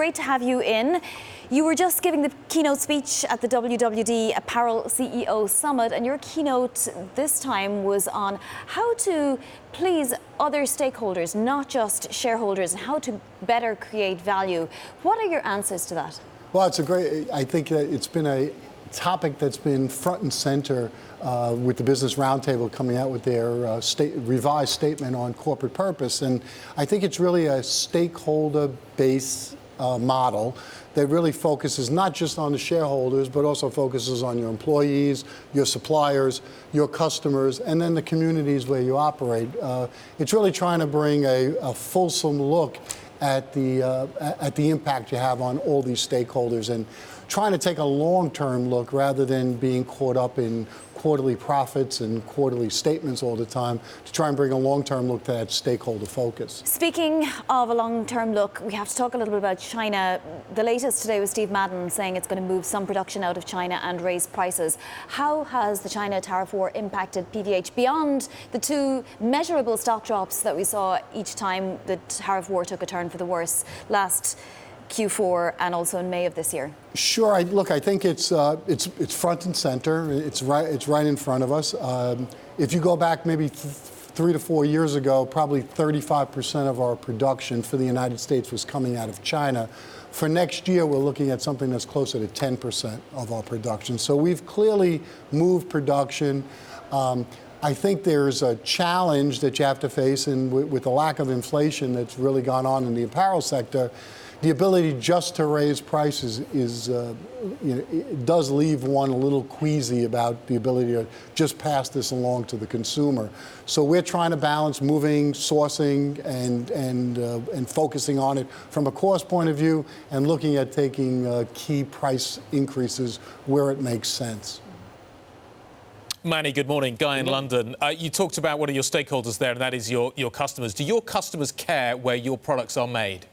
Great to have you in. You were just giving the keynote speech at the WWD Apparel CEO Summit, and your keynote this time was on how to please other stakeholders, not just shareholders, and how to better create value. What are your answers to that? Well, I think it's been a topic that's been front and center with the Business Roundtable coming out with their revised statement on corporate purpose. And I think it's really a stakeholder-based model that really focuses not just on the shareholders, but also focuses on your employees, your suppliers, your customers, and then the communities where you operate. It's really trying to bring a fulsome look at the impact you have on all these stakeholders and trying to take a long-term look rather than being caught up in quarterly profits and quarterly statements all the time, to try and bring a long-term look to that stakeholder focus. Speaking of a long-term look, we have to talk a little bit about China. The latest today was Steve Madden saying it's going to move some production out of China and raise prices. How has the China tariff war impacted PVH beyond the two measurable stock drops that we saw each time the tariff war took a turn for the worse last Q4 and also in May of this year? Sure. I think it's front and center. It's right in front of us. If you go back maybe 3 to 4 years ago, probably 35% of our production for the United States was coming out of China. For next year, we're looking at something that's closer to 10% of our production. So we've clearly moved production. I think there's a challenge that you have to face, and with the lack of inflation that's really gone on in the apparel sector, the ability just to raise prices it does leave one a little queasy about the ability to just pass this along to the consumer. So we're trying to balance moving, sourcing, and focusing on it from a cost point of view, and looking at taking key price increases where it makes sense. Manny, good morning. Guy in London. You talked about one of your stakeholders there, and that is your customers. Do your customers care where your products are made?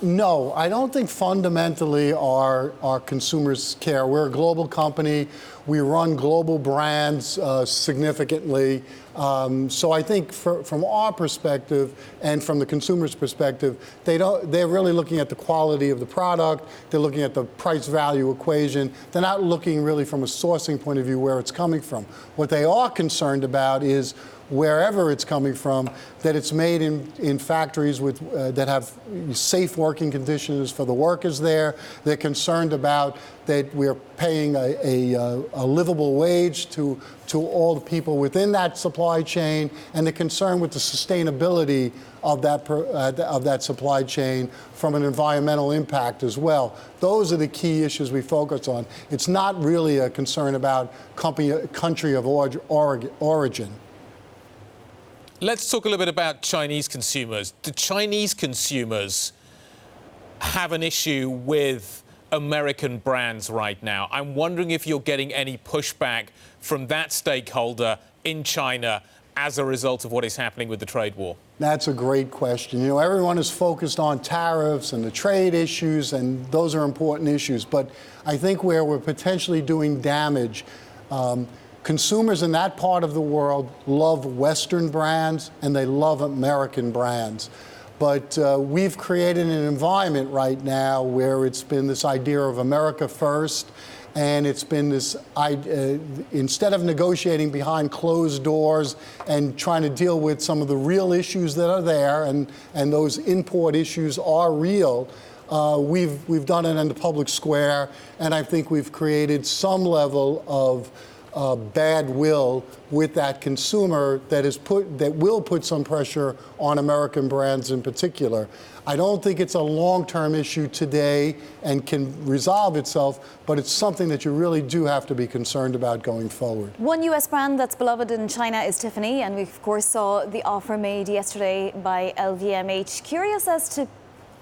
No, I don't think fundamentally our consumers care. We're a global company. We run global brands significantly. So I think from our perspective and from the consumer's perspective, they're really looking at the quality of the product. They're looking at the price-value equation. They're not looking really from a sourcing point of view where it's coming from. What they are concerned about is wherever it's coming from, that it's made in factories that have safe working conditions for the workers there. They're concerned about that we're paying a livable wage to all the people within that supply chain, and they're concerned with the sustainability of that supply chain from an environmental impact as well. Those are the key issues we focus on. It's not really a concern about country of origin. Let's talk a little bit about Chinese consumers. Do Chinese consumers have an issue with American brands right now? I'm wondering if you're getting any pushback from that stakeholder in China as a result of what is happening with the trade war. That's a great question. You know, everyone is focused on tariffs and the trade issues, and those are important issues. But I think where we're potentially doing damage, consumers in that part of the world love Western brands and they love American brands. But we've created an environment right now where it's been this idea of America first, and it's been this instead of negotiating behind closed doors and trying to deal with some of the real issues that are there, and those import issues are real, we've done it in the public square, and I think we've created some level of bad will with that consumer that will put some pressure on American brands in particular. I don't think it's a long-term issue today and can resolve itself, but it's something that you really do have to be concerned about going forward. One US brand that's beloved in China is Tiffany, and we of course saw the offer made yesterday by LVMH. Curious as to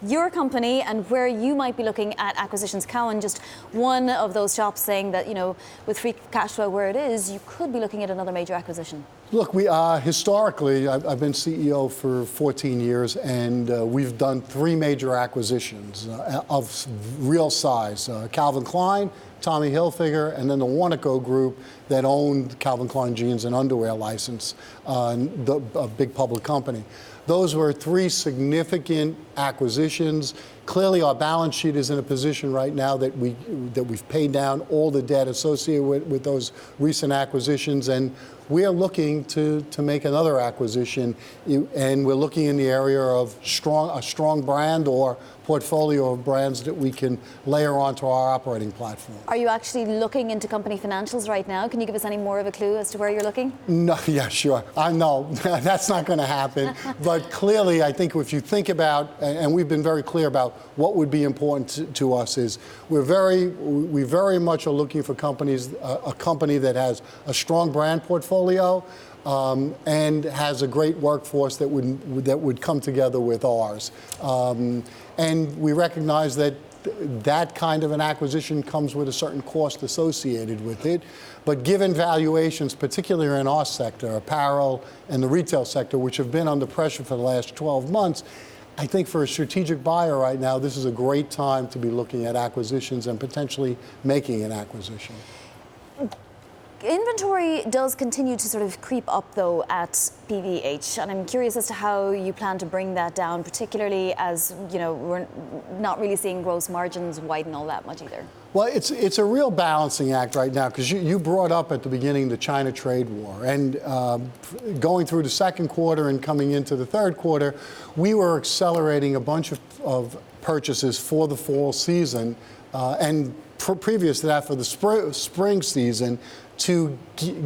your company and where you might be looking at acquisitions. Cowan, just one of those shops, saying that, you know, with free cash flow where it is, you could be looking at another major acquisition. Look, we historically, I've been CEO for 14 years, and we've done 3 major acquisitions of real size. Calvin Klein, Tommy Hilfiger, and then the Warnaco Group that owned Calvin Klein jeans and underwear license, a big public company. Those were 3 significant acquisitions Clearly, our balance sheet is in a position right now that we've paid down all the debt associated with those recent acquisitions, and we are looking to make another acquisition, and we're looking in the area of a strong brand or portfolio of brands that we can layer onto our operating platform. Are you actually looking into company financials right now? Can you give us any more of a clue as to where you're looking? No, yeah, sure. I know that's not going to happen. But clearly, I think if you think about, and we've been very clear about what would be important to us, is we very much are looking for a company that has a strong brand portfolio. And has a great workforce that would come together with ours. And we recognize that that kind of an acquisition comes with a certain cost associated with it. But given valuations, particularly in our sector, apparel and the retail sector, which have been under pressure for the last 12 months, I think for a strategic buyer right now, this is a great time to be looking at acquisitions and potentially making an acquisition. Inventory does continue to sort of creep up, though, at PVH, and I'm curious as to how you plan to bring that down, particularly as, you know, we're not really seeing gross margins widen all that much either. Well, it's a real balancing act right now, because you brought up at the beginning the China trade war, and going through the second quarter and coming into the third quarter, we were accelerating a bunch of purchases for the fall season, and previous to that for the spring season, to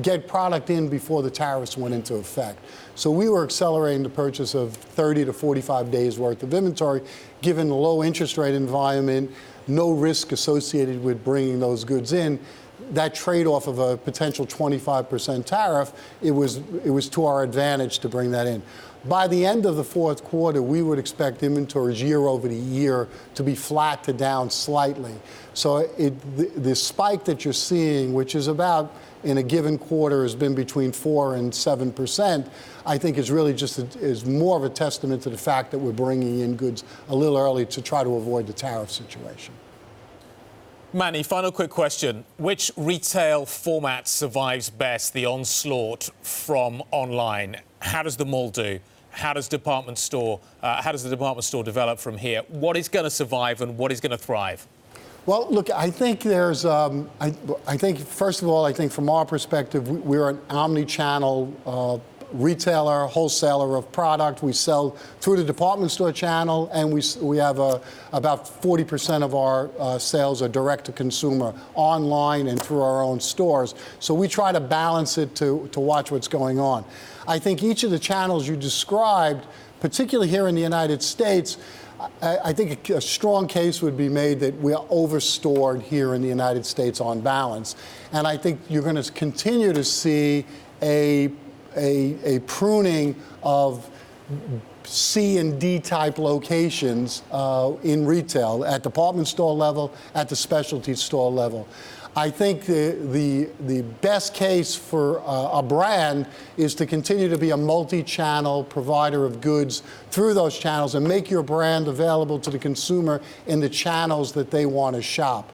get product in before the tariffs went into effect. So we were accelerating the purchase of 30 to 45 days worth of inventory, given the low interest rate environment, no risk associated with bringing those goods in. That trade-off of a potential 25% tariff, it was to our advantage to bring that in. By the end of the fourth quarter, we would expect inventories year over the year to be flat to down slightly. So the spike that you're seeing, which is about in a given quarter has been between 4% and 7%, I think is really just is more of a testament to the fact that we're bringing in goods a little early to try to avoid the tariff situation. Manny, final quick question. Which retail format survives best the onslaught from online? How does the mall do? How does the department store develop from here? What is going to survive and what is going to thrive? Well, look, I think there's, I think, first of all, I think from our perspective, we're an omni-channel retailer, wholesaler of product. We sell through the department store channel, and we have about 40% of our sales are direct to consumer online and through our own stores. So we try to balance it to watch what's going on. I think each of the channels you described, particularly here in the United States, I think a strong case would be made that we are overstored here in the United States on balance. And I think you're going to continue to see a pruning of C and D type locations in retail, at department store level, at the specialty store level. I think the best case for a brand is to continue to be a multi-channel provider of goods through those channels and make your brand available to the consumer in the channels that they want to shop.